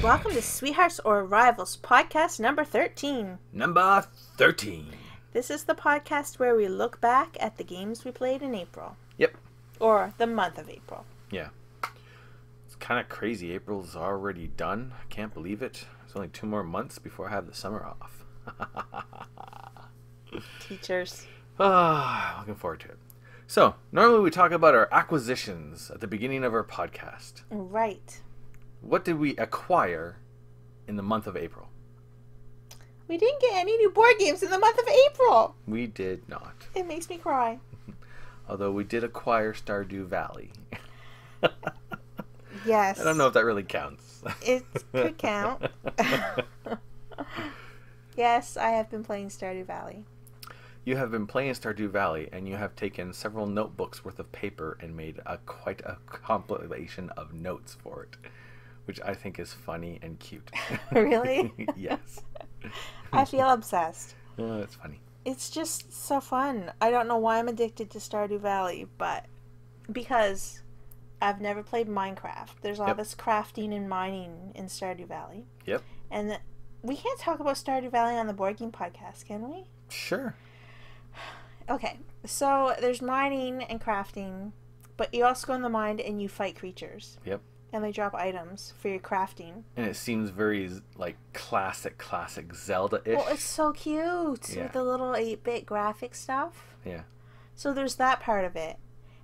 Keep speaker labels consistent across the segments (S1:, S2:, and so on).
S1: Welcome to Sweethearts or Rivals podcast number 13.
S2: Number 13.
S1: This is the podcast where we look back at the games we played in April.
S2: Yep.
S1: Or the month of April.
S2: Yeah. It's kind of crazy. April's already done. I can't believe it. It's only 2 more months before I have the summer off.
S1: Teachers.
S2: Looking forward to it. So, normally we talk about our acquisitions at the beginning of our podcast.
S1: Right.
S2: What did we acquire in the month of April?
S1: We didn't get any new board games in the month of April.
S2: We did not.
S1: It makes me cry.
S2: Although we did acquire Stardew Valley.
S1: Yes.
S2: I don't know if that really counts.
S1: It could count. Yes, I have been playing Stardew Valley.
S2: You have been playing Stardew Valley, and you have taken several notebooks worth of paper and made quite a compilation of notes for it, which I think is funny and cute.
S1: Really?
S2: Yes.
S1: I feel obsessed.
S2: Oh, it's funny.
S1: It's just so fun. I don't know why I'm addicted to Stardew Valley, but because I've never played Minecraft. There's all this crafting and mining in Stardew Valley.
S2: Yep.
S1: And we can't talk about Stardew Valley on the Board Game Podcast, can we?
S2: Sure.
S1: Okay, so there's mining and crafting, but you also go in the mine and you fight creatures.
S2: Yep.
S1: And they drop items for your crafting.
S2: And it seems very, like, classic Zelda-ish.
S1: Well, it's so cute
S2: Yeah.
S1: with the little 8-bit graphic stuff.
S2: Yeah.
S1: So there's that part of it.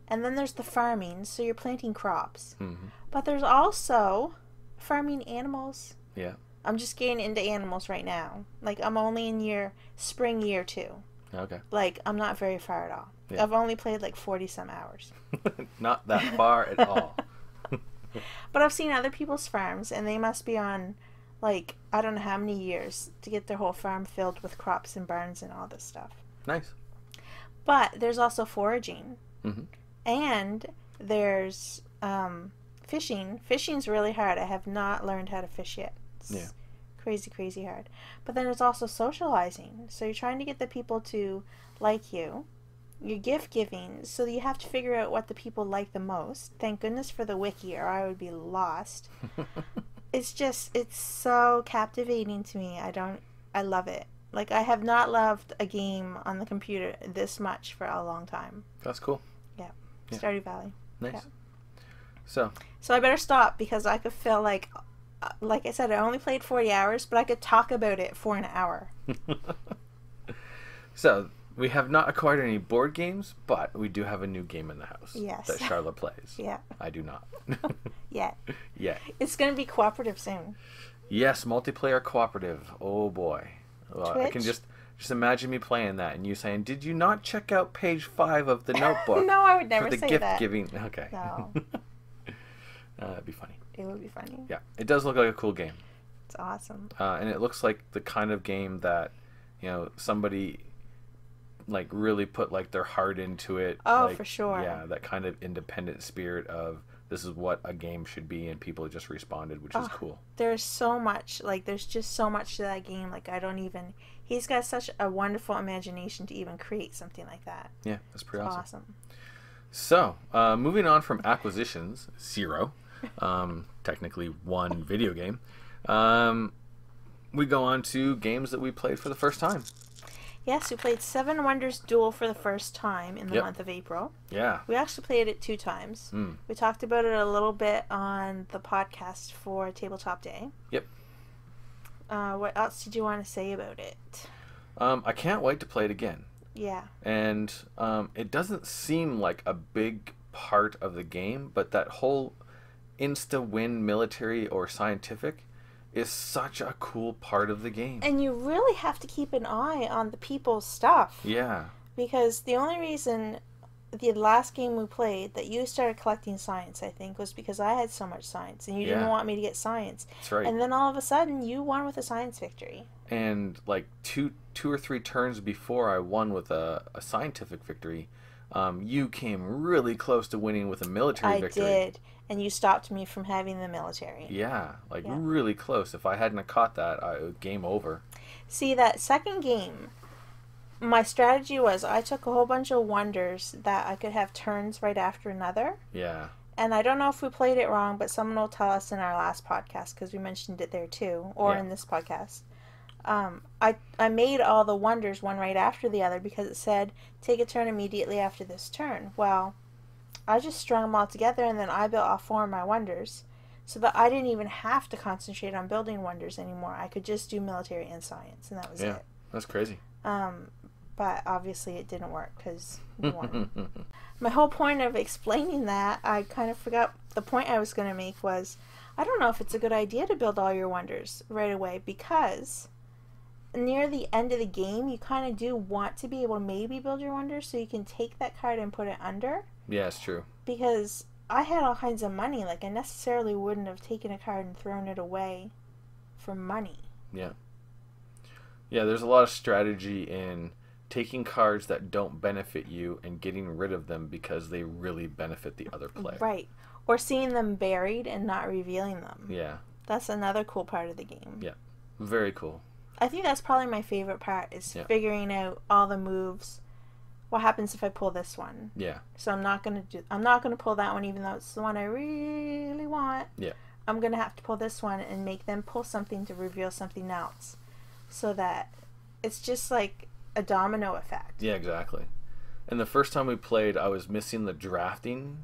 S1: And then there's the farming, so you're planting crops.
S2: Mm-hmm.
S1: But there's also farming animals.
S2: Yeah.
S1: I'm just getting into animals right now. Like, I'm only in spring year 2.
S2: Okay.
S1: Like, I'm not very far at all.
S2: Yeah.
S1: I've only played like 40-some hours.
S2: Not that far at all.
S1: But I've seen other people's farms, and they must be on, like, I don't know how many years to get their whole farm filled with crops and barns and all this stuff.
S2: Nice.
S1: But there's also foraging.
S2: Mm-hmm.
S1: And there's fishing. Fishing's really hard. I have not learned how to fish yet. It's crazy hard. But then it's also socializing. So you're trying to get the people to like you. You're gift giving, so you have to figure out what the people like the most. Thank goodness for the wiki, or I would be lost. It's so captivating to me. I love it. Like, I have not loved a game on the computer this much for a long time.
S2: That's cool.
S1: Yeah.
S2: Yeah.
S1: Stardew Valley.
S2: Nice.
S1: Yeah. So I better stop, because I could feel like I said, I only played 40 hours, but I could talk about it for an hour.
S2: So, we have not acquired any board games, but we do have a new game in the house.
S1: Yes.
S2: That Charlotte plays.
S1: Yeah.
S2: I do not.
S1: Yeah.
S2: Yeah.
S1: It's going to be cooperative soon.
S2: Yes, multiplayer cooperative. Oh boy. Well, I can
S1: Twitch?
S2: just imagine me playing that and you saying, "Did you not check out page 5 of the notebook?"
S1: No, I would never
S2: for the
S1: say
S2: gift
S1: that.
S2: giving. Okay.
S1: No.
S2: That'd be funny.
S1: It would be funny.
S2: Yeah, it does look like a cool game.
S1: It's awesome.
S2: And it looks like the kind of game that, somebody like really put like their heart into it.
S1: Oh,
S2: like,
S1: for sure.
S2: Yeah, that kind of independent spirit of this is what a game should be, and people just responded, which is cool.
S1: There's so much, there's just so much to that game. Like, he's got such a wonderful imagination to even create something like that.
S2: Yeah, that's pretty awesome.
S1: Awesome.
S2: So, moving on from acquisitions, 0, technically 1 video game, we go on to games that we played for the first time.
S1: Yes, we played 7 Wonders Duel for the first time in the month of April.
S2: Yeah.
S1: We actually played it 2 times. We talked about it a little bit on the podcast for Tabletop Day.
S2: Yep.
S1: What else did you want to say about it?
S2: I can't wait to play it again.
S1: Yeah.
S2: And it doesn't seem like a big part of the game, but that whole insta-win military or scientific is such a cool part of the game.
S1: And you really have to keep an eye on the people's stuff.
S2: Yeah.
S1: Because the only reason the last game we played that you started collecting science, I think, was because I had so much science and you didn't want me to get science.
S2: That's right.
S1: And then all of a sudden you won with a science victory.
S2: And like two or three turns before I won with a scientific victory, you came really close to winning with a military victory.
S1: I did. And you stopped me from having the military.
S2: Yeah, really close. If I hadn't have caught that, game over.
S1: See, that second game, my strategy was I took a whole bunch of wonders that I could have turns right after another.
S2: Yeah.
S1: And I don't know if we played it wrong, but someone will tell us in our last podcast because we mentioned it there too, or in this podcast. I made all the wonders one right after the other because it said take a turn immediately after this turn. Well, I just strung them all together and then I built all 4 of my wonders so that I didn't even have to concentrate on building wonders anymore. I could just do military and science, and that was it.
S2: That's crazy.
S1: But obviously it didn't work because we won. My whole point of explaining that, I kind of forgot the point I was going to make was, I don't know if it's a good idea to build all your wonders right away because near the end of the game, you kind of do want to be able to maybe build your wonders so you can take that card and put it under.
S2: Yeah, it's true.
S1: Because I had all kinds of money. Like, I necessarily wouldn't have taken a card and thrown it away for money.
S2: Yeah. Yeah, there's a lot of strategy in taking cards that don't benefit you and getting rid of them because they really benefit the other player.
S1: Right. Or seeing them buried and not revealing them.
S2: Yeah.
S1: That's another cool part of the game.
S2: Yeah. Very cool.
S1: I think that's probably my favorite part is figuring out all the moves. What happens if I pull this one?
S2: Yeah.
S1: So I'm not gonna pull that one even though it's the one I really want.
S2: Yeah.
S1: I'm gonna have to pull this one and make them pull something to reveal something else. So that it's just like a domino effect.
S2: Yeah, exactly. And the first time we played, I was missing the drafting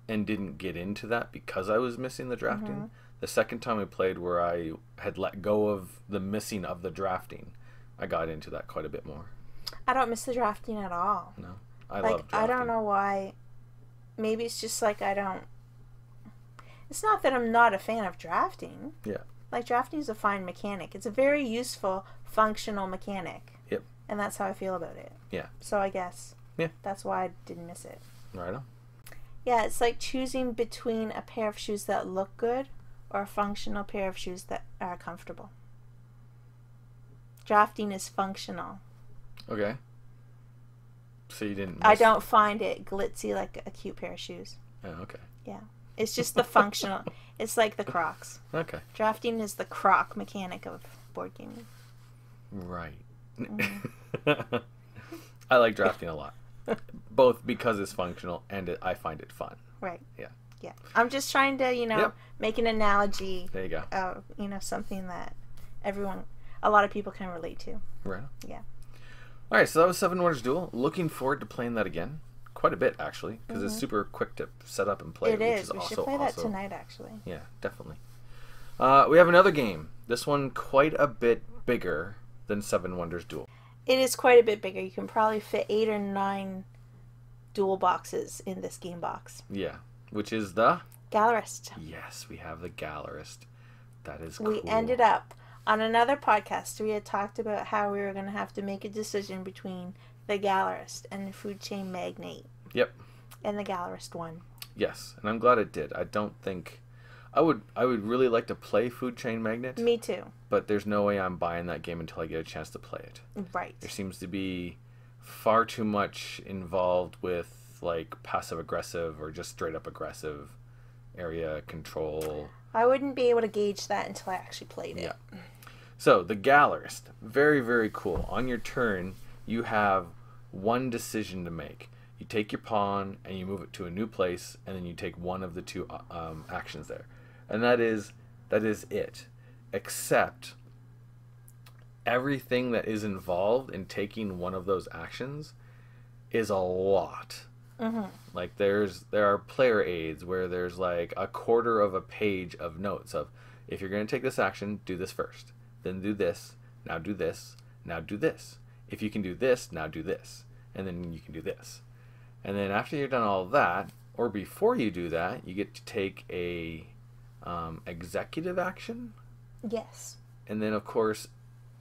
S2: and didn't get into that because I was missing the drafting. Mm-hmm. The second time we played where I had let go of the missing of the drafting, I got into that quite a bit more.
S1: I don't miss the drafting at all.
S2: No. I love drafting.
S1: I don't know why. Maybe it's just like it's not that I'm not a fan of drafting.
S2: Yeah.
S1: Like, drafting is a fine mechanic. It's a very useful, functional mechanic.
S2: Yep.
S1: And that's how I feel about it.
S2: Yeah.
S1: So I guess that's why I didn't miss it.
S2: Right on.
S1: Yeah, it's like choosing between a pair of shoes that look good or a functional pair of shoes that are comfortable. Drafting is functional.
S2: Okay. So you didn't miss...
S1: I don't find it glitzy like a cute pair of shoes.
S2: Oh, okay.
S1: Yeah. It's just the functional. It's like the Crocs.
S2: Okay.
S1: Drafting is the Croc mechanic of board gaming.
S2: Right. Mm-hmm. I like drafting a lot. Both because it's functional and I find it fun.
S1: Right.
S2: Yeah.
S1: Yeah. I'm just trying to, make an analogy.
S2: There you go.
S1: Of, something that a lot of people can relate to.
S2: Right.
S1: Yeah.
S2: All right, so that was Seven Wonders Duel. Looking forward to playing that again. Quite a bit, actually, because it's super quick to set up and play.
S1: It is. We should play that tonight, actually.
S2: Yeah, definitely. We have another game. This one quite a bit bigger than Seven Wonders Duel.
S1: It is quite a bit bigger. You can probably fit 8 or 9 Duel boxes in this game box.
S2: Yeah, which is the...
S1: Gallerist.
S2: Yes, we have the Gallerist. That is cool.
S1: We ended up... On another podcast, we had talked about how we were going to have to make a decision between the Gallerist and the food chain magnate.
S2: Yep.
S1: And the Gallerist won.
S2: Yes, and I'm glad it did. I don't think... I would really like to play Food Chain Magnate.
S1: Me too.
S2: But there's no way I'm buying that game until I get a chance to play it.
S1: Right.
S2: There seems to be far too much involved with, like, passive-aggressive or just straight-up aggressive area control.
S1: I wouldn't be able to gauge that until I actually played it.
S2: Yeah. So, the Gallerist. Very, very cool. On your turn, you have one decision to make. You take your pawn and you move it to a new place, and then you take one of the two actions there. And that is it. Except everything that is involved in taking one of those actions is a lot. Mm-hmm. Like there are player aids where there's like a quarter of a page of notes of, if you're going to take this action, do this first. Then do this. Now do this. Now do this. If you can do this, now do this. And then you can do this. And then after you've done all that, or before you do that, you get to take a executive action.
S1: Yes.
S2: And then, of course,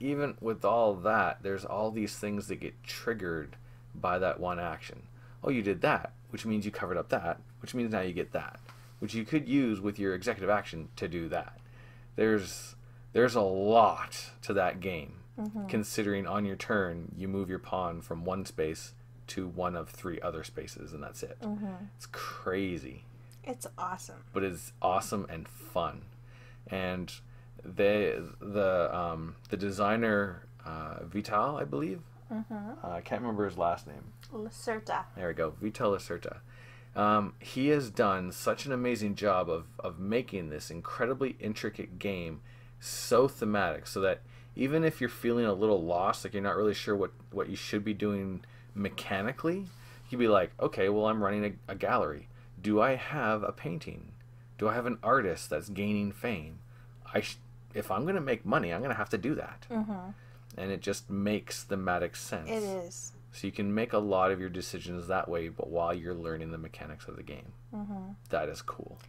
S2: even with all that, there's all these things that get triggered by that one action. Oh, you did that, which means you covered up that, which means now you get that, which you could use with your executive action to do that. There's a lot to that game, considering on your turn, you move your pawn from one space to one of 3 other spaces, and that's it. It's crazy.
S1: It's awesome.
S2: But it's awesome and fun. And the designer, Vital, I believe. I can't remember his last name.
S1: Lacerta.
S2: There we go. Vital Lacerta. He has done such an amazing job of making this incredibly intricate game so thematic, so that even if you're feeling a little lost, like you're not really sure what you should be doing mechanically, you'd be like, okay, well, I'm running a gallery. Do I have a painting? Do I have an artist that's gaining fame? If I'm going to make money, I'm going to have to do that.
S1: Mm-hmm.
S2: And it just makes thematic sense.
S1: It is.
S2: So you can make a lot of your decisions that way, but while you're learning the mechanics of the game.
S1: Mm-hmm.
S2: That is cool.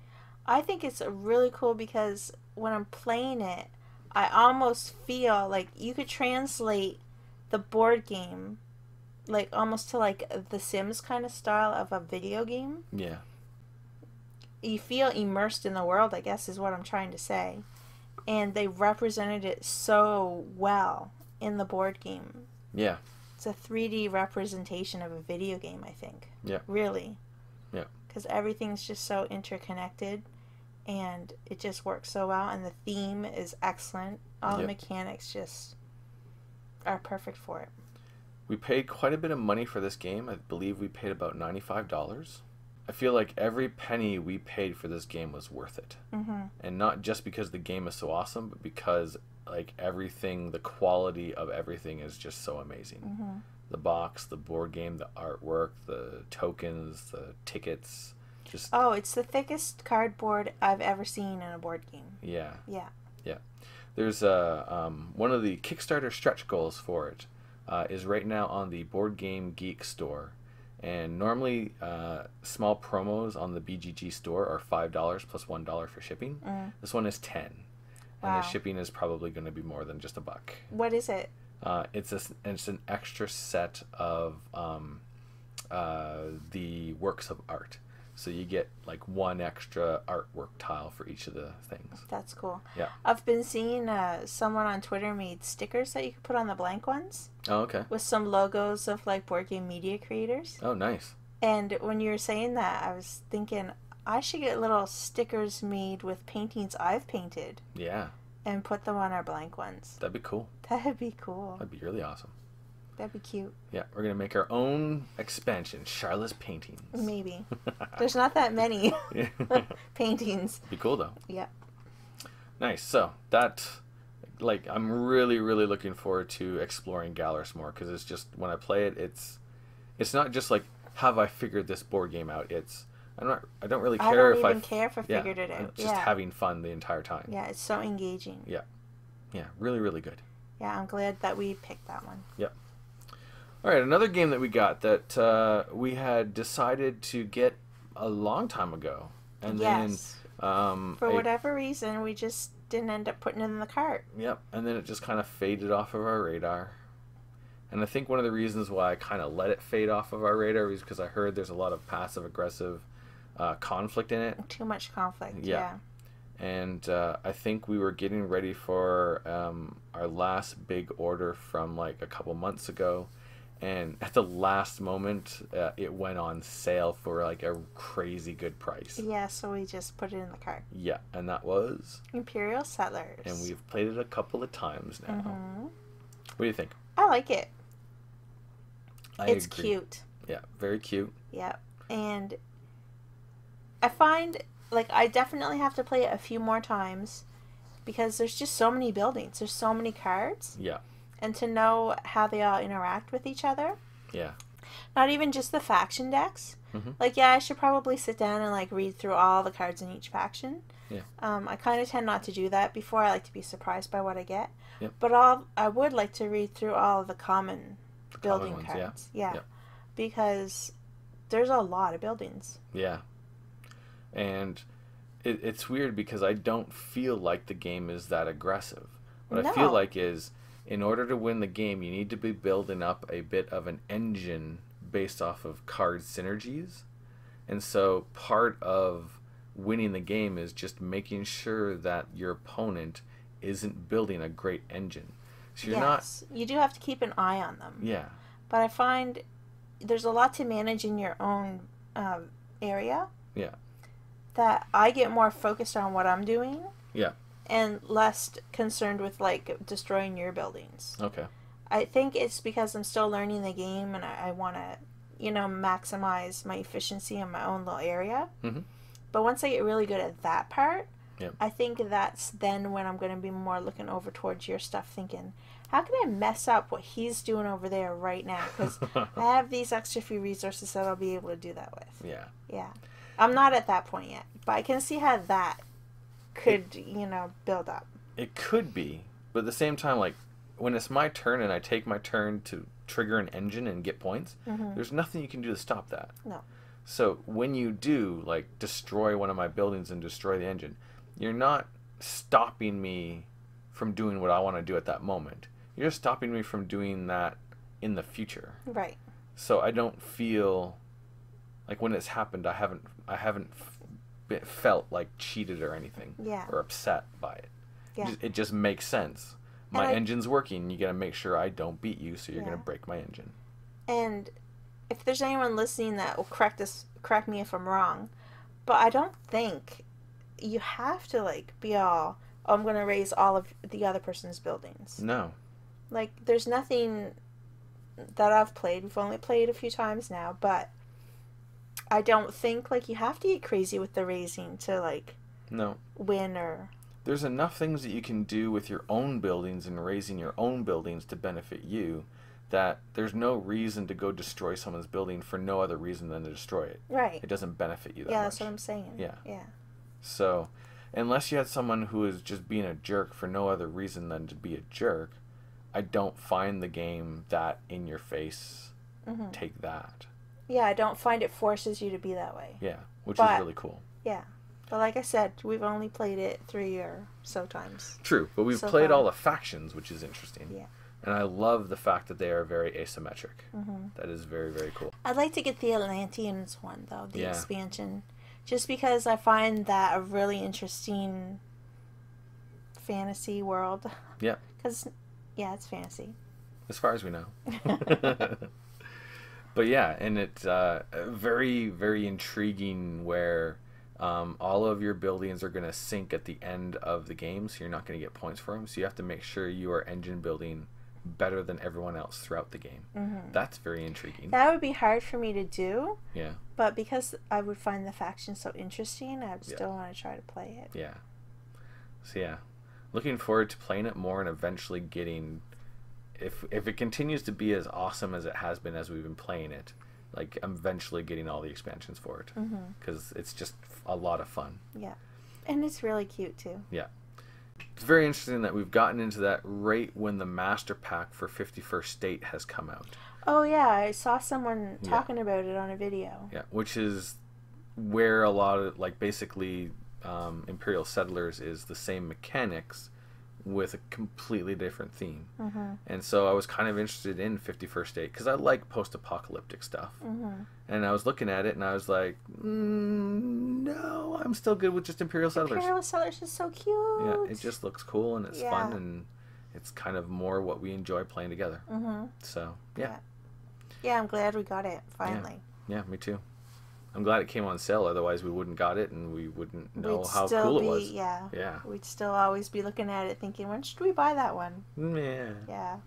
S1: I think it's really cool because when I'm playing it, I almost feel like you could translate the board game like almost to like the Sims kind of style of a video game.
S2: Yeah.
S1: You feel immersed in the world, I guess is what I'm trying to say. And they represented it so well in the board game.
S2: Yeah.
S1: It's a 3D representation of a video game, I think.
S2: Yeah.
S1: Really.
S2: Yeah.
S1: Because everything's just so interconnected and it just works so well. And the theme is excellent. All the mechanics just are perfect for it.
S2: We paid quite a bit of money for this game. I believe we paid about $95. I feel like every penny we paid for this game was worth it.
S1: Mm-hmm.
S2: And not just because the game is so awesome, but because like everything, the quality of everything is just so amazing.
S1: Mm-hmm.
S2: The box, the board game, the artwork, the tokens, the tickets. Just
S1: Oh, it's the thickest cardboard I've ever seen in a board game.
S2: Yeah.
S1: Yeah.
S2: Yeah. There's one of the Kickstarter stretch goals for it is right now on the Board Game Geek store. And normally, small promos on the BGG store are $5 plus $1 for shipping. This one is $10, and the shipping is probably going to be more than just $1.
S1: What is it?
S2: It's an extra set of the works of art. So you get like one extra artwork tile for each of the things.
S1: That's cool.
S2: Yeah.
S1: I've been seeing someone on Twitter made stickers that you can put on the blank ones.
S2: Oh, okay.
S1: With some logos of like board game media creators.
S2: Oh, nice.
S1: And when you were saying that, I was thinking I should get little stickers made with paintings I've painted.
S2: Yeah.
S1: And put them on our blank ones.
S2: That'd be cool.
S1: That'd be cool.
S2: That'd be really awesome.
S1: That'd be cute.
S2: Yeah, we're going to make our own expansion, Charlotte's Paintings.
S1: Maybe. There's not that many paintings.
S2: Be cool, though.
S1: Yeah.
S2: Nice. So, that, like, I'm really, really looking forward to exploring Gallerist more, because it's just, when I play it, it's not just like, have I figured this board game out? I don't really care if I
S1: figured it out.
S2: I'm just having fun the entire time.
S1: Yeah, it's so engaging.
S2: Yeah. Yeah, really, really good.
S1: Yeah, I'm glad that we picked that one.
S2: Yep. All right, another game that we got that we had decided to get a long time ago. And then
S1: for whatever reason, we just didn't end up putting it in the cart.
S2: Yep, and then it just kind of faded off of our radar. And I think one of the reasons why I kind of let it fade off of our radar was because I heard there's a lot of passive-aggressive conflict in it.
S1: Too much conflict, yeah.
S2: And I think we were getting ready for our last big order from like a couple months ago. And at the last moment, it went on sale for like a crazy good price.
S1: Yeah, so we just put it in the cart.
S2: Yeah, and that was?
S1: Imperial Sellers.
S2: And we've played it a couple of times now.
S1: Mm-hmm.
S2: What do you think?
S1: I like it.
S2: It's
S1: agree. Cute.
S2: Yeah, very cute.
S1: Yeah, and I find, like, I definitely have to play it a few more times because there's just so many buildings. There's so many cards.
S2: Yeah.
S1: And to know how they all interact with each other.
S2: Yeah.
S1: Not even just the faction decks.
S2: Mm-hmm.
S1: Like, yeah, I should probably sit down and, like, read through all the cards in each faction.
S2: Yeah.
S1: I kind of tend not to do that before. I like to be surprised by what I get.
S2: Yep.
S1: But I would like to read through all of the common building
S2: ones,
S1: cards. Yeah.
S2: Yep.
S1: Because there's a lot of buildings.
S2: Yeah. And it's weird because I don't feel like the game is that aggressive. What I feel like is, in order to win the game, you need to be building up a bit of an engine based off of card synergies. And so part of winning the game is just making sure that your opponent isn't building a great engine. So you're not...
S1: You do have to keep an eye on them.
S2: Yeah.
S1: But I find there's a lot to manage in your own area.
S2: Yeah.
S1: That I get more focused on what I'm doing.
S2: Yeah.
S1: And less concerned with, like, destroying your buildings.
S2: Okay.
S1: I think it's because I'm still learning the game and I want to maximize my efficiency in my own little area.
S2: Mm-hmm.
S1: But once I get really good at that part,
S2: Yep.
S1: I think that's then when I'm going to be more looking over towards your stuff, thinking, how can I mess up what he's doing over there right now? Because I have these extra few resources that I'll be able to do that with.
S2: Yeah.
S1: Yeah. I'm not at that point yet, but I can see how that could, build up.
S2: It could be, but at the same time, like, when it's my turn and I take my turn to trigger an engine and get points, there's nothing you can do to stop that.
S1: No.
S2: So when you do, like, destroy one of my buildings and destroy the engine, you're not stopping me from doing what I want to do at that moment. You're just stopping me from doing that in the future.
S1: Right.
S2: So I don't feel like when it's happened, I haven't felt like cheated or anything.
S1: Yeah.
S2: Or upset by it.
S1: Yeah.
S2: It just makes sense. My engine's working. You got to make sure I don't beat you, so you're going to break my engine.
S1: And if there's anyone listening that will correct me if I'm wrong, but I don't think you have to, like, be all, oh, I'm going to raise all of the other person's buildings.
S2: No.
S1: Like, there's nothing that I've played. We've only played a few times now, but I don't think, like, you have to get crazy with the raising to, like,
S2: no,
S1: win or...
S2: There's enough things that you can do with your own buildings and raising your own buildings to benefit you that there's no reason to go destroy someone's building for no other reason than to destroy it.
S1: Right.
S2: It doesn't benefit you that much.
S1: Yeah, that's what I'm saying.
S2: Yeah.
S1: Yeah.
S2: So, unless you had someone who is just being a jerk for no other reason than to be a jerk, I don't find the game that in your face. Take that.
S1: Yeah, I don't find it forces you to be that way.
S2: Yeah, which is really cool.
S1: Yeah. But like I said, we've only played it 3 or so times.
S2: True, but we've played all the factions, which is interesting.
S1: Yeah.
S2: And I love the fact that they are very asymmetric. That is very, very cool.
S1: I'd like to get the Atlanteans one, though, the expansion. Just because I find that a really interesting fantasy world.
S2: Yeah.
S1: Because, it's fantasy.
S2: As far as we know. But yeah, and it's very, very intriguing where all of your buildings are going to sink at the end of the game, so you're not going to get points for them. So you have to make sure you are engine building better than everyone else throughout the game. That's very intriguing.
S1: That would be hard for me to do.
S2: Yeah.
S1: But because I would find the faction so interesting, I would still want to try to play it.
S2: Yeah. So yeah, looking forward to playing it more and eventually getting, if it continues to be as awesome as it has been as we've been playing it, like eventually getting all the expansions for it, because it's just a lot of fun.
S1: Yeah, and it's really cute too.
S2: Yeah, it's very interesting that we've gotten into that right when the master pack for 51st State has come out.
S1: Oh yeah, I saw someone talking about it on a video.
S2: Yeah, which is where a lot of, like, basically Imperial Settlers is the same mechanics with a completely different theme. And so I was kind of interested in 51st State because I like post-apocalyptic stuff. And I was looking at it and I was like, no, I'm still good with just Imperial Settlers.
S1: Imperial Sellers is so cute.
S2: Yeah, it just looks cool and it's fun and it's kind of more what we enjoy playing together. So, yeah.
S1: Yeah, I'm glad we got it, finally.
S2: Yeah, me too. I'm glad it came on sale, otherwise we wouldn't got it and we wouldn't know how cool it was.
S1: Yeah.
S2: Yeah.
S1: We'd still always be looking at it thinking, when should we buy that one?
S2: Yeah.
S1: Yeah.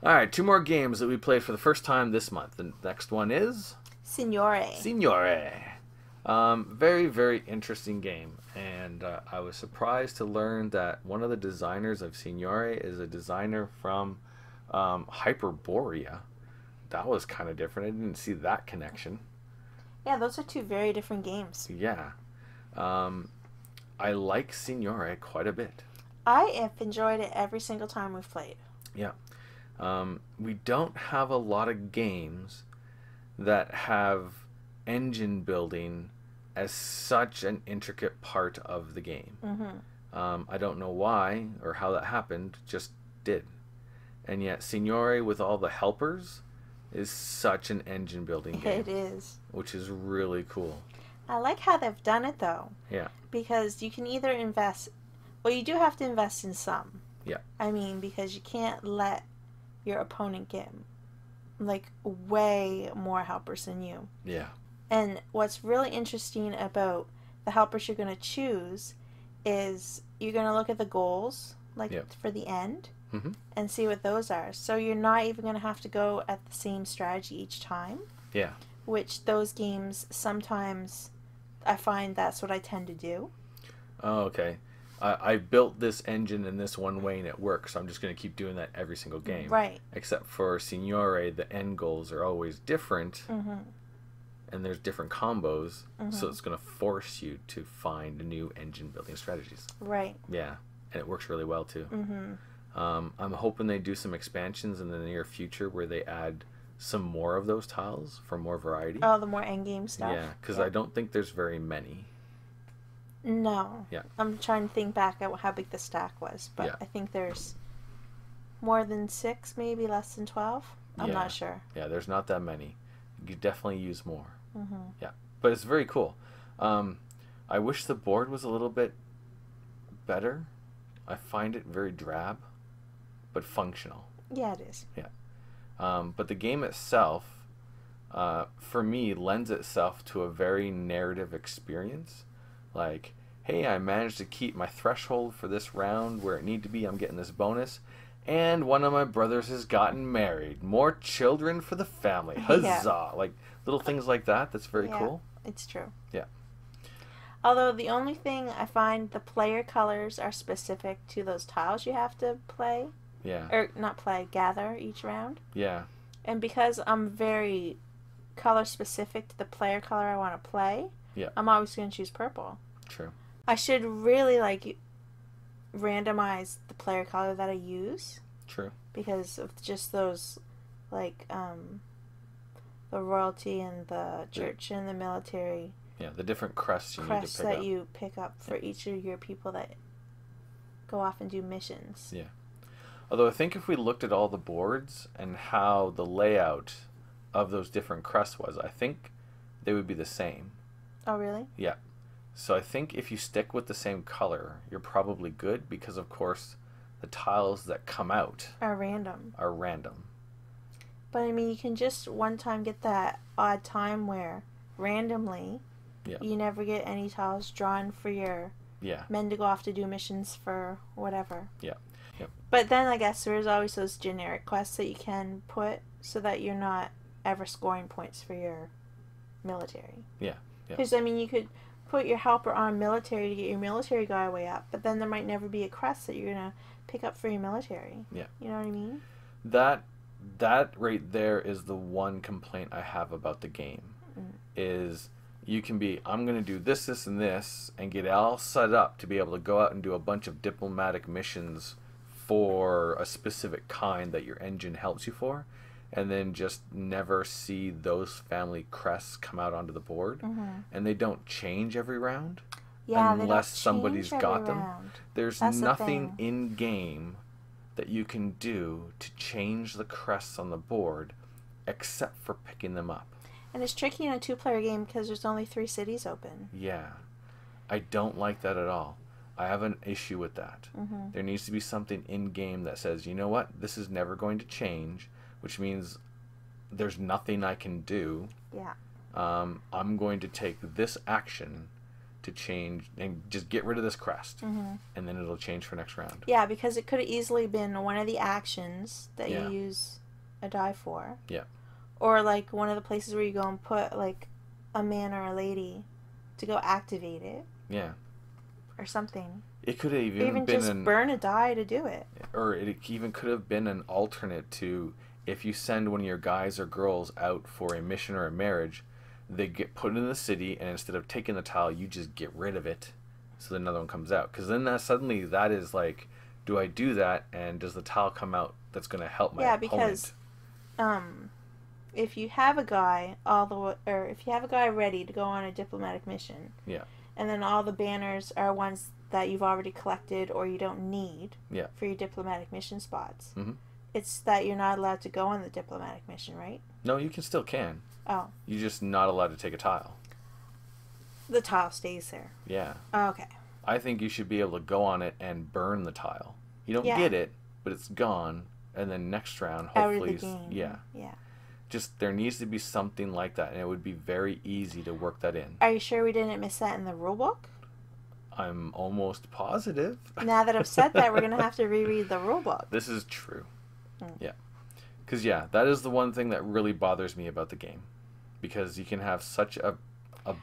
S2: Alright, 2 more games that we played for the first time this month. The next one is...
S1: Senor A.
S2: Senor A. Very, very interesting game. And I was surprised to learn that one of the designers of Senor A is a designer from Hyperborea. That was kind of different. I didn't see that connection.
S1: Yeah, those are 2 very different games.
S2: Yeah. I like Senor A quite a bit.
S1: I have enjoyed it every single time we've played.
S2: Yeah. We don't have a lot of games that have engine building as such an intricate part of the game. I don't know why or how that happened, just did. And yet Senor A with all the helpers is such an engine building game.
S1: It is.
S2: Which is really cool.
S1: I like how they've done it though.
S2: Yeah.
S1: Because you can either invest, well, you do have to invest in some.
S2: Yeah.
S1: I mean, because you can't let your opponent get like way more helpers than you.
S2: Yeah.
S1: And what's really interesting about the helpers you're going to choose is you're going to look at the goals, like for the end.
S2: Mm-hmm.
S1: and see what those are. So you're not even going to have to go at the same strategy each time.
S2: Yeah.
S1: Which those games, sometimes I find that's what I tend to do.
S2: Oh, okay. I built this engine in this one way and it works, so I'm just going to keep doing that every single game.
S1: Right.
S2: Except for Senor A, the end goals are always different,
S1: Mm-hmm.
S2: and there's different combos,
S1: Mm-hmm.
S2: so it's going to force you to find new engine building strategies.
S1: Right.
S2: Yeah, and it works really well too.
S1: Mm-hmm.
S2: I'm hoping they do some expansions in the near future where they add some more of those tiles for more variety.
S1: Oh, the more endgame stuff.
S2: Yeah, because I don't think there's very many.
S1: No.
S2: Yeah.
S1: I'm trying to think back at how big the stack was, but
S2: Yeah.
S1: I think there's more than 6, maybe less than 12. I'm not sure.
S2: Yeah, there's not that many. You could definitely use more.
S1: Mm-hmm.
S2: Yeah, but it's very cool. I wish the board was a little bit better. I find it very drab, but functional.
S1: Yeah, it is.
S2: Yeah. But the game itself, for me, lends itself to a very narrative experience. Like, hey, I managed to keep my threshold for this round where it need to be. I'm getting this bonus. And one of my brothers has gotten married. More children for the family. Huzzah!
S1: Yeah.
S2: Like, little things like that. That's very cool.
S1: It's true.
S2: Yeah.
S1: Although the only thing I find, the player colors are specific to those tiles you have to play.
S2: Yeah.
S1: Or not play, gather each round.
S2: Yeah.
S1: And because I'm very color specific to the player color I want to play,
S2: Yeah.
S1: I'm always going to choose purple.
S2: True.
S1: I should really randomize the player color that I use.
S2: True.
S1: Because of just those, like, the royalty and the church and the military.
S2: Yeah, the different crests you need to pick
S1: that
S2: up.
S1: you pick up for each of your people that go off and do missions.
S2: Yeah. Although I think if we looked at all the boards and how the layout of those different crests was, I think they would be the same.
S1: Oh, really?
S2: Yeah. So I think if you stick with the same color, you're probably good because, of course, the tiles that come out
S1: Are random.
S2: are random.
S1: But, I mean, you can just one time get that odd time where randomly you never get any tiles drawn for your men to go off to do missions for whatever.
S2: Yeah. Yep.
S1: But then I guess there's always those generic quests that you can put so that you're not ever scoring points for your military.
S2: Yeah.
S1: Because, I mean, you could put your helper on military to get your military guy way up, but then there might never be a crest that you're going to pick up for your military.
S2: Yeah.
S1: You know what I mean?
S2: That right there is the one complaint I have about the game. Is you can be, I'm going to do this, this, and this, and get all set up to be able to go out and do a bunch of diplomatic missions for a specific kind that your engine helps you for, and then just never see those family crests come out onto the board, and they don't change every round unless somebody's got them. There's nothing in game that you can do to change the crests on the board except for picking them up.
S1: And it's tricky in a 2-player game because there's only 3 cities open.
S2: Yeah. I don't like that at all. I have an issue with that. There needs to be something in-game that says, you know what, this is never going to change, which means there's nothing I can do.
S1: Yeah.
S2: I'm going to take this action to change and just get rid of this crest, and then it'll change for next round.
S1: Yeah, because it could have easily been one of the actions that you use a die for.
S2: Yeah.
S1: Or, like, one of the places where you go and put, like, a man or a lady to go activate it.
S2: Yeah.
S1: Or something.
S2: It could have
S1: even
S2: been
S1: just burn a die to do it.
S2: Or it even could have been an alternate to, if you send one of your guys or girls out for a mission or a marriage, they get put in the city, and instead of taking the tile, you just get rid of it so that another one comes out. Because then suddenly that is like, do I do that, and does the tile come out that's going to help my opponent?
S1: Because if you have a guy if you have a guy ready to go on a diplomatic mission, and then all the banners are ones that you've already collected or you don't need for your diplomatic mission spots, it's that you're not allowed to go on the diplomatic mission, right?
S2: No, you still can.
S1: Oh.
S2: You're just not allowed to take a tile.
S1: The tile stays there.
S2: Yeah.
S1: Oh, okay.
S2: I think you should be able to go on it and burn the tile. You don't get it, but it's gone, and then next round, hopefully...
S1: Out of the game.
S2: Yeah. Just, there needs to be something like that, and it would be very easy to work that in.
S1: Are you sure we didn't miss that in the rulebook?
S2: I'm almost positive.
S1: Now that I've said that, we're going to have to reread the rule book.
S2: This is true. Yeah. Because, yeah, that is the one thing that really bothers me about the game. Because you can have such a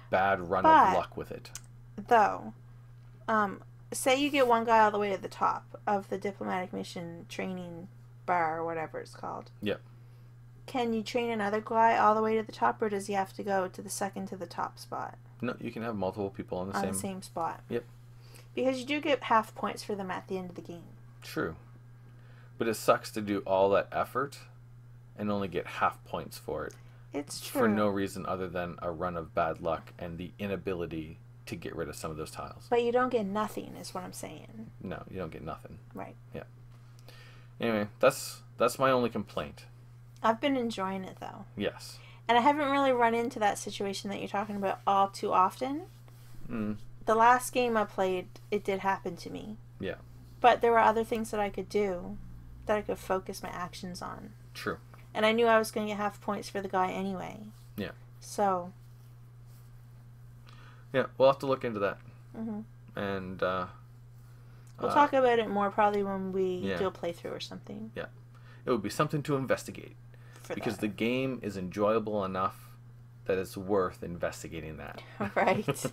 S2: bad run of luck with it.
S1: Though, say you get one guy all the way to the top of the diplomatic mission training bar or whatever it's called.
S2: Yep.
S1: Can you train another guy all the way to the top, or does he have to go to the second to the top spot?
S2: No, you can have multiple people on
S1: the same spot.
S2: Yep.
S1: Because you do get half points for them at the end of the game.
S2: True. But it sucks to do all that effort and only get half points for it.
S1: It's true.
S2: For no reason other than a run of bad luck and the inability to get rid of some of those tiles.
S1: But you don't get nothing, is what I'm saying.
S2: No, you don't get nothing.
S1: Right.
S2: Yeah. Anyway, that's my only complaint.
S1: I've been enjoying it, though.
S2: Yes.
S1: And I haven't really run into that situation that you're talking about all too often.
S2: Mm.
S1: The last game I played, it did happen to me.
S2: Yeah.
S1: But there were other things that I could do that I could focus my actions on.
S2: True.
S1: And I knew I was going to get half points for the guy anyway.
S2: Yeah.
S1: So.
S2: Yeah, we'll have to look into that.
S1: Mm-hmm.
S2: And
S1: we'll talk about it more probably when we do a playthrough or something.
S2: Yeah. It would be something to investigate. Because the game is enjoyable enough that it's worth investigating that.
S1: Right.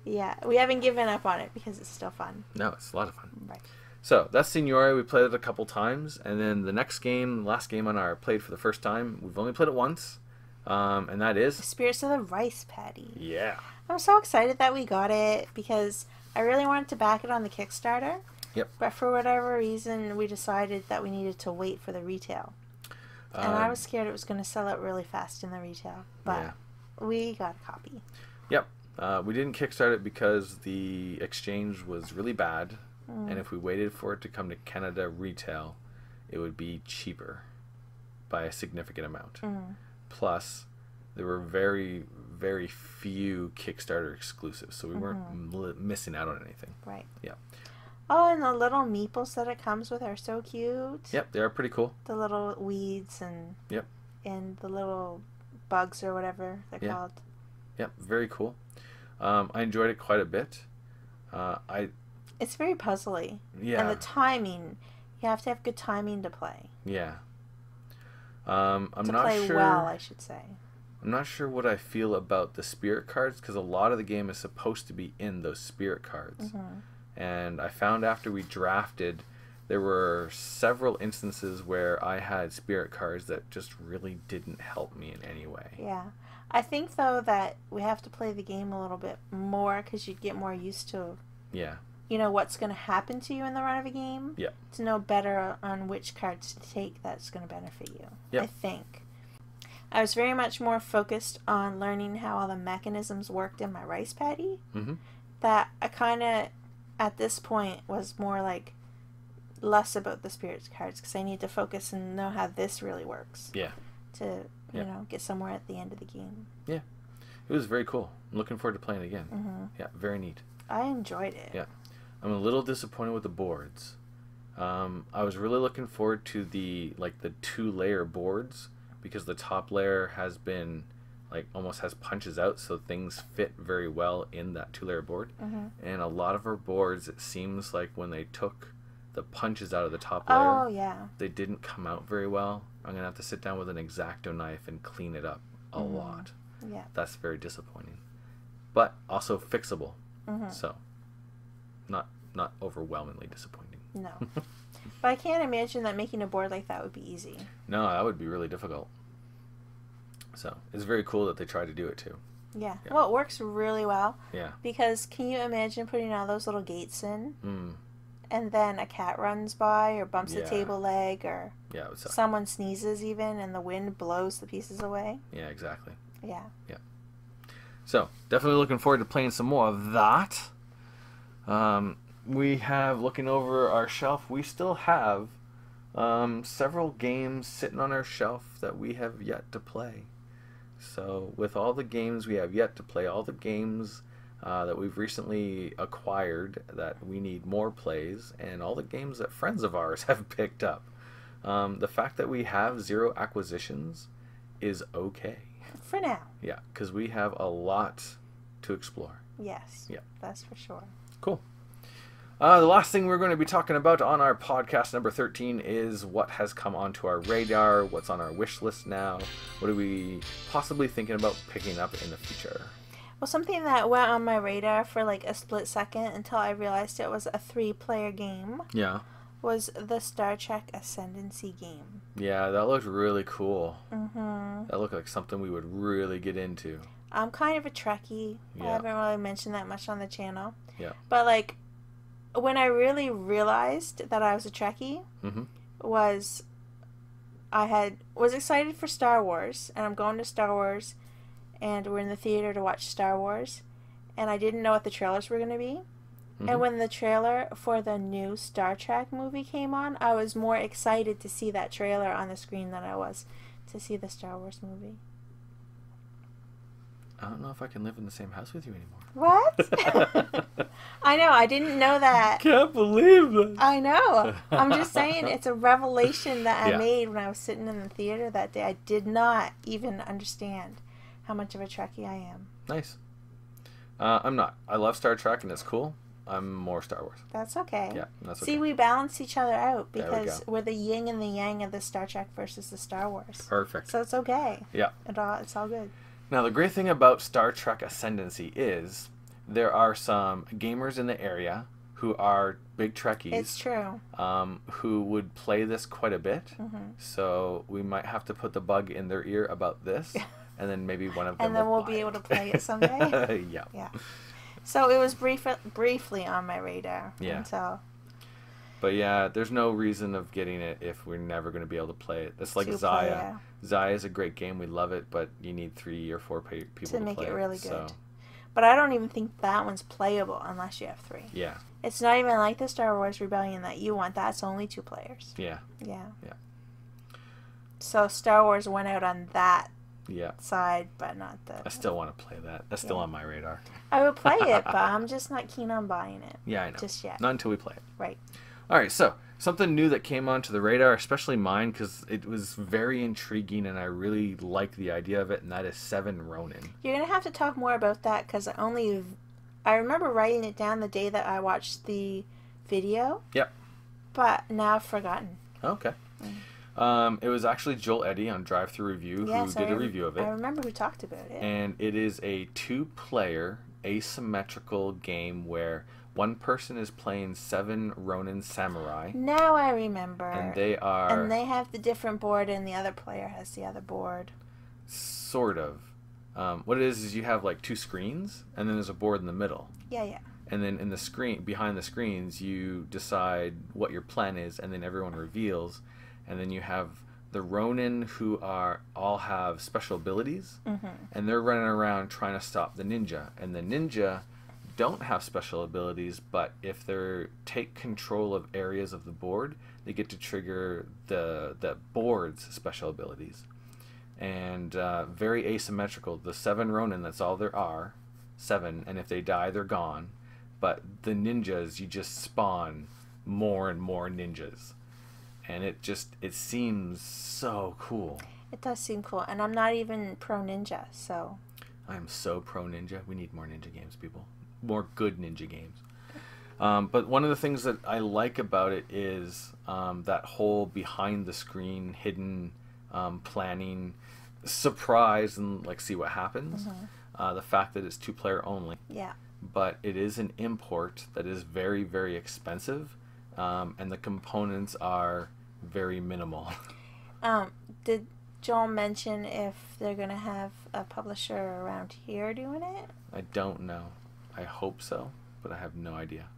S1: Yeah, we haven't given up on it because it's still fun.
S2: No, it's a lot of fun.
S1: Right.
S2: So, that's Senor A. We played it a couple times. And then the next game, last game on our played for the first time, we've only played it once. And that is...
S1: Spirits of the Rice Paddy.
S2: Yeah.
S1: I'm so excited that we got it because I really wanted to back it on the Kickstarter.
S2: Yep.
S1: But for whatever reason, we decided that we needed to wait for the retail. And I was scared it was going to sell out really fast in the retail. But we got a copy.
S2: Yep. We didn't kickstart it because the exchange was really bad. And if we waited for it to come to Canada retail, it would be cheaper by a significant amount. Plus, there were very, very few Kickstarter exclusives. So we weren't missing out on anything.
S1: Right.
S2: Yeah.
S1: Oh, and the little meeples that it comes with are so cute.
S2: Yep, they are pretty cool.
S1: The little weeds and and the little bugs or whatever they're called.
S2: Yep, very cool. I enjoyed it quite a bit.
S1: It's very puzzly.
S2: Yeah.
S1: And the timing, you have to have good timing to play.
S2: Yeah. I'm
S1: to
S2: not
S1: play
S2: sure.
S1: well, I should say.
S2: I'm not sure what I feel about the spirit cards because a lot of the game is supposed to be in those spirit cards. And I found after we drafted, there were several instances where I had spirit cards that just really didn't help me in any way.
S1: Yeah. I think, though, that we have to play the game a little bit more because you'd get more used to, you know, what's going to happen to you in the run of a game.
S2: Yeah.
S1: To know better on which cards to take that's going to benefit you.
S2: Yeah.
S1: I think. I was very much more focused on learning how all the mechanisms worked in my rice paddy. That I kind of... at this point was more like less about the spirits cards because I need to focus and know how this really works.
S2: Yeah.
S1: To, you know, get somewhere at the end of the game.
S2: Yeah. It was very cool. I'm looking forward to playing it again. Yeah, very neat.
S1: I enjoyed it.
S2: Yeah. I'm a little disappointed with the boards. I was really looking forward to the 2-layer boards because the top layer has been almost has punches out so things fit very well in that 2-layer board. And a lot of our boards, it seems like when they took the punches out of the top layer, they didn't come out very well. I'm gonna have to sit down with an X-Acto knife and clean it up a lot.
S1: Yeah.
S2: That's very disappointing, but also fixable. So not overwhelmingly disappointing.
S1: No. But I can't imagine that making a board like that would be easy.
S2: No, that would be really difficult. So it's very cool that they try to do it too.
S1: Yeah. Well, it works really well.
S2: Yeah.
S1: Because can you imagine putting all those little gates in? And then a cat runs by or bumps a table leg or someone sneezes even and the wind blows the pieces away.
S2: Yeah, exactly.
S1: Yeah.
S2: Yeah. So definitely looking forward to playing some more of that. We have, looking over our shelf, we still have several games sitting on our shelf that we have yet to play. So with all the games we have yet to play, all the games that we've recently acquired that we need more plays, and all the games that friends of ours have picked up, the fact that we have 0 acquisitions is okay.
S1: For now.
S2: Yeah, because we have a lot to explore.
S1: Yes.
S2: Yeah.
S1: That's for sure.
S2: Cool. The last thing we're going to be talking about on our podcast number 13 is what has come onto our radar, what's on our wish list now, what are we possibly thinking about picking up in the future.
S1: Well, something that went on my radar for like a split second until I realized it was a 3-player game.
S2: Yeah.
S1: Was the Star Trek Ascendancy game.
S2: Yeah, that looked really cool.
S1: Mm-hmm.
S2: That looked like something we would really get into.
S1: I'm kind of a Trekkie.
S2: Yeah.
S1: I haven't really mentioned that much on the channel.
S2: Yeah.
S1: But like, when I really realized that I was a Trekkie, was was excited for Star Wars, and I'm going to Star Wars, and we're in the theater to watch Star Wars, and I didn't know what the trailers were going to be. And when the trailer for the new Star Trek movie came on, I was more excited to see that trailer on the screen than I was to see the Star Wars movie.
S2: I don't know if I can live in the same house with you anymore.
S1: What? I know, I didn't know that.
S2: Can't believe that.
S1: I know. I'm just saying, it's a revelation that I made when I was sitting in the theater that day. I did not even understand how much of a Trekkie I am.
S2: Nice. I'm not. I love Star Trek and it's cool. I'm more Star Wars.
S1: That's okay.
S2: Yeah, that's okay.
S1: See, we balance each other out because we're the yin and the yang of the Star Trek versus the Star Wars.
S2: Perfect.
S1: So it's okay.
S2: Yeah.
S1: It's all good.
S2: Now, the great thing about Star Trek Ascendancy is there are some gamers in the area who are big Trekkies.
S1: It's true.
S2: Who would play this quite a bit. So we might have to put the bug in their ear about this, and then maybe one of them.
S1: And then we'll be able to play it someday.
S2: Yeah.
S1: Yeah. So it was briefly on my radar.
S2: Yeah.
S1: Until
S2: But yeah, there's no reason of getting it if we're never going to be able to play it. It's like Zaya. Zaya is a great game. We love it, but you need 3 or 4 people to play it.
S1: To make it really good.
S2: So.
S1: But I don't even think that one's playable unless you have 3.
S2: Yeah.
S1: It's not even like the Star Wars Rebellion that you want. That's only 2 players.
S2: Yeah.
S1: Yeah.
S2: Yeah.
S1: So Star Wars went out on that side, but not the...
S2: I still want to play that. That's still on my radar.
S1: I would play it, but I'm just not keen on buying it.
S2: Yeah, I know.
S1: Just yet.
S2: Not until we play it.
S1: Right.
S2: All right, so something new that came onto the radar, especially mine, because it was very intriguing and I really like the idea of it, and that is 7 Ronin.
S1: You're going to have to talk more about that because I remember writing it down the day that I watched the video.
S2: Yep.
S1: But now I've forgotten.
S2: Okay. It was actually Joel Eddy on Drive Thru Review who did a review of it.
S1: I remember who talked about it.
S2: And it is a 2-player asymmetrical game where one person is playing 7 Ronin samurai.
S1: Now I remember.
S2: And they are...
S1: And they have the different board and the other player has the other board.
S2: Sort of. What it is you have like 2 screens and then there's a board in the middle.
S1: Yeah, yeah.
S2: And then in the screen, behind the screens, you decide what your plan is and then everyone reveals. And then you have the Ronin who all have special abilities, and they're running around trying to stop the ninja. And the ninja don't have special abilities, but if they take control of areas of the board, they get to trigger the board's special abilities. And very asymmetrical. The 7 Ronin, that's all there are, 7, and if they die, they're gone. But the ninjas, you just spawn more and more ninjas. And it seems so cool. It
S1: does seem cool. And I'm not even pro ninja, so...
S2: I am so pro ninja. We need more ninja games, people. More good ninja games. But one of the things that I like about it is that whole behind-the-screen, hidden planning, surprise, and like see what happens. The fact that it's 2-player only.
S1: Yeah.
S2: But it is an import that is very, very expensive. And the components are very minimal.
S1: Did Joel mention if they're going to have a publisher around here doing it?
S2: I don't know. I hope so, but I have no idea.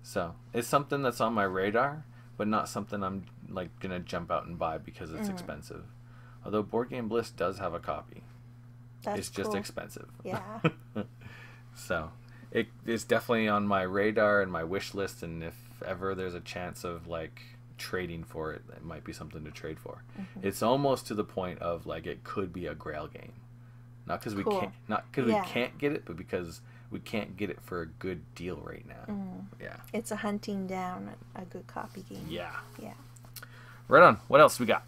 S2: So, it's something that's on my radar, but not something I'm like going to jump out and buy because it's expensive. Although Board Game Bliss does have a copy. It's just expensive.
S1: Yeah.
S2: So, it is definitely on my radar and my wish list, and if ever there's a chance of like trading for it, it might be something to trade for. It's almost to the point of like it could be a Grail game, not because we can't get it, but because we can't get it for a good deal right now. Yeah,
S1: it's a hunting down a good copy game.
S2: Yeah.
S1: Yeah.
S2: Right on. What else we got?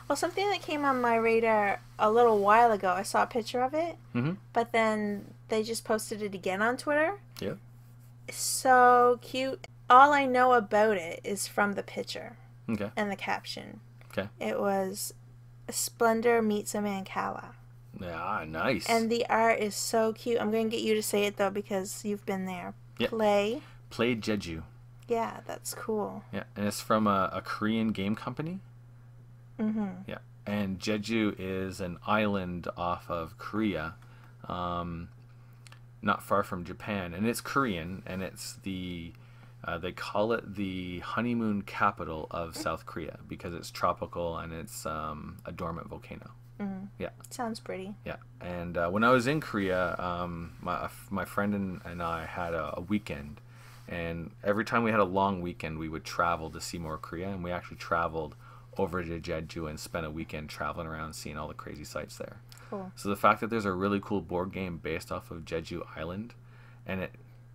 S1: Well, something that came on my radar a little while ago, I saw a picture of it, but then they just posted it again on Twitter.
S2: Yeah.
S1: It's so cute. All I know about it is from the picture and the caption.
S2: Okay.
S1: It was Splendor meets a Mancala.
S2: Yeah, nice.
S1: And the art is so cute. I'm going to get you to say it, though, because you've been there.
S2: Yep.
S1: Play
S2: Jeju.
S1: Yeah, that's cool.
S2: Yeah, and it's from a Korean game company. Yeah, and Jeju is an island off of Korea, not far from Japan, and it's Korean, and it's they call it the honeymoon capital of South Korea because it's tropical and it's a dormant volcano. Yeah,
S1: sounds pretty.
S2: Yeah, and when I was in Korea, my friend and I had a weekend, and every time we had a long weekend, we would travel to see more Korea, and we actually traveled over to Jeju and spent a weekend traveling around seeing all the crazy sights there.
S1: Cool.
S2: So the fact that there's a really cool board game based off of Jeju Island, and it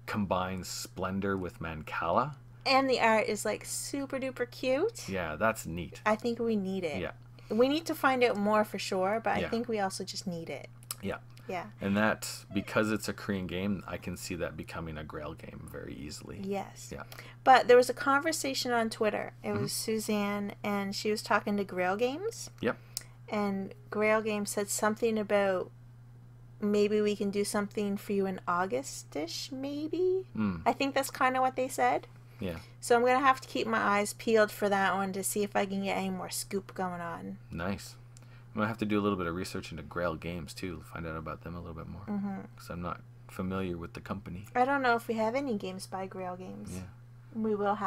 S2: combines Splendor with Mancala.
S1: And the art is like super duper cute.
S2: Yeah, that's neat.
S1: I think we need it.
S2: Yeah.
S1: We need to find out more for sure, but
S2: Yeah.
S1: I think we also just need it.
S2: Yeah.
S1: Yeah.
S2: And that, because it's a Korean game, I can see that becoming a Grail game very easily.
S1: Yes.
S2: Yeah.
S1: But there was a conversation on Twitter. It was Suzanne, and she was talking to Grail Games.
S2: Yep.
S1: And Grail Games said something about maybe we can do something for you in August-ish, maybe? I think that's kind of what they said.
S2: Yeah.
S1: So I'm going to have to keep my eyes peeled for that one to see if I can get any more scoop going on.
S2: Nice. I'm going to have to do a little bit of research into Grail Games, too, find out about them a little bit more. Because I'm not familiar with the company.
S1: I don't know if we have any games by Grail Games.
S2: Yeah.
S1: We'll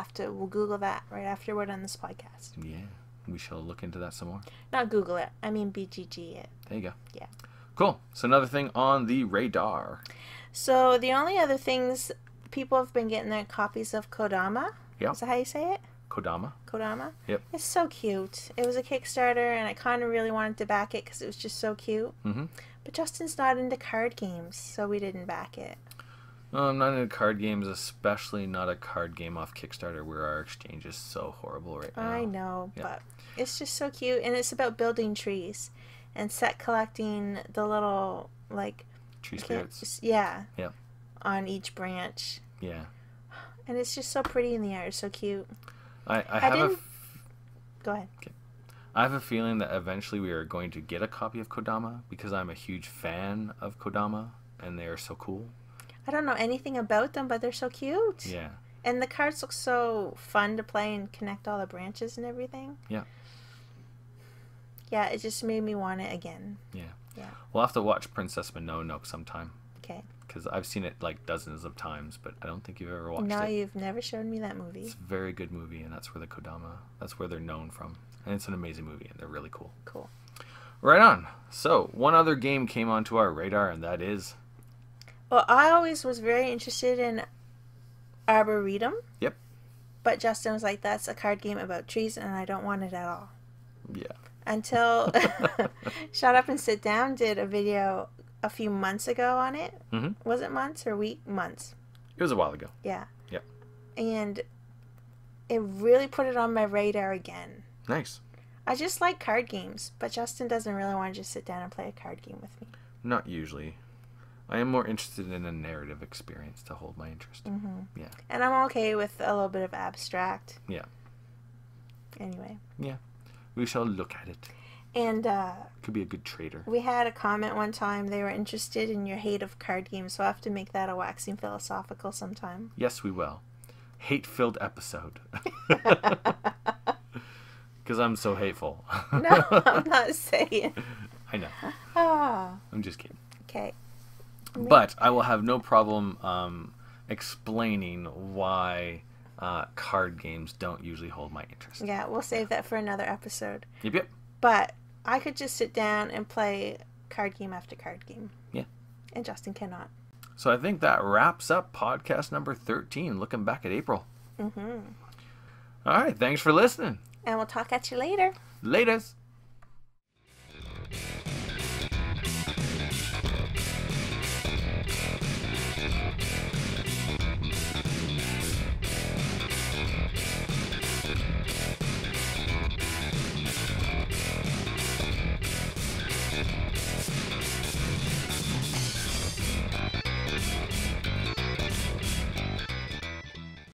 S1: Google that right after we're done this podcast.
S2: Yeah. We shall look into that some more.
S1: Not Google it. I mean BGG it.
S2: There you go.
S1: Yeah.
S2: Cool. So another thing on the radar.
S1: So the only other things, people have been getting their copies of Kodama.
S2: Yeah.
S1: Is that how you say it?
S2: Kodama.
S1: Yep. It's so cute. It was a Kickstarter, and I kind of really wanted to back it because it was just so cute. But Justin's not into card games, so we didn't back it.
S2: No, I'm not into card games, especially not a card game off Kickstarter where our exchange is so horrible right now.
S1: I know, but it's just so cute, and it's about building trees and set collecting the little, like...
S2: Tree spirits.
S1: Yeah.
S2: Yeah.
S1: On each branch.
S2: Yeah.
S1: And it's just so pretty in the art. It's so cute.
S2: I have
S1: Go ahead.
S2: Okay. I have a feeling that eventually we are going to get a copy of Kodama because I'm a huge fan of Kodama and they are so cool.
S1: I don't know anything about them, but they're so cute.
S2: Yeah.
S1: And the cards look so fun to play and connect all the branches and everything.
S2: Yeah.
S1: Yeah, it just made me want it again.
S2: Yeah.
S1: Yeah.
S2: We'll have to watch Princess Mononoke sometime.
S1: Okay.
S2: Because I've seen it like dozens of times, but I don't think you've ever watched it.
S1: No, you've never showed me that movie.
S2: It's a very good movie, and that's where that's where they're known from. And it's an amazing movie, and they're really cool.
S1: Cool.
S2: Right on. So, one other game came onto our radar, and that is...
S1: Well, I always was very interested in Arboretum.
S2: Yep.
S1: But Justin was like, that's a card game about trees, and I don't want it at all.
S2: Yeah.
S1: Until Shut Up and Sit Down did a video a few months ago on it. Was it months or months?
S2: It was a while ago.
S1: Yeah.
S2: Yep.
S1: And it really put it on my radar again.
S2: Nice.
S1: I just like card games, but Justin doesn't really want to just sit down and play a card game with me.
S2: Not usually. I am more interested in a narrative experience to hold my interest. Yeah.
S1: And I'm okay with a little bit of abstract.
S2: Yeah.
S1: Anyway.
S2: Yeah. We shall look at it.
S1: And
S2: could be a good trader.
S1: We had a comment one time, they were interested in your hate of card games, so I'll have to make that a waxing philosophical sometime.
S2: Yes, we will. Hate-filled episode. Because I'm so hateful.
S1: No, I'm not saying.
S2: I know.
S1: Ah.
S2: I'm just kidding.
S1: Okay.
S2: But I will have no problem explaining why card games don't usually hold my interest.
S1: Yeah, we'll save that for another episode.
S2: Yep.
S1: But I could just sit down and play card game after card game.
S2: Yeah.
S1: And Justin cannot.
S2: So I think that wraps up podcast number 13, looking back at April. All right, thanks for listening.
S1: And we'll talk at you later.
S2: Laters.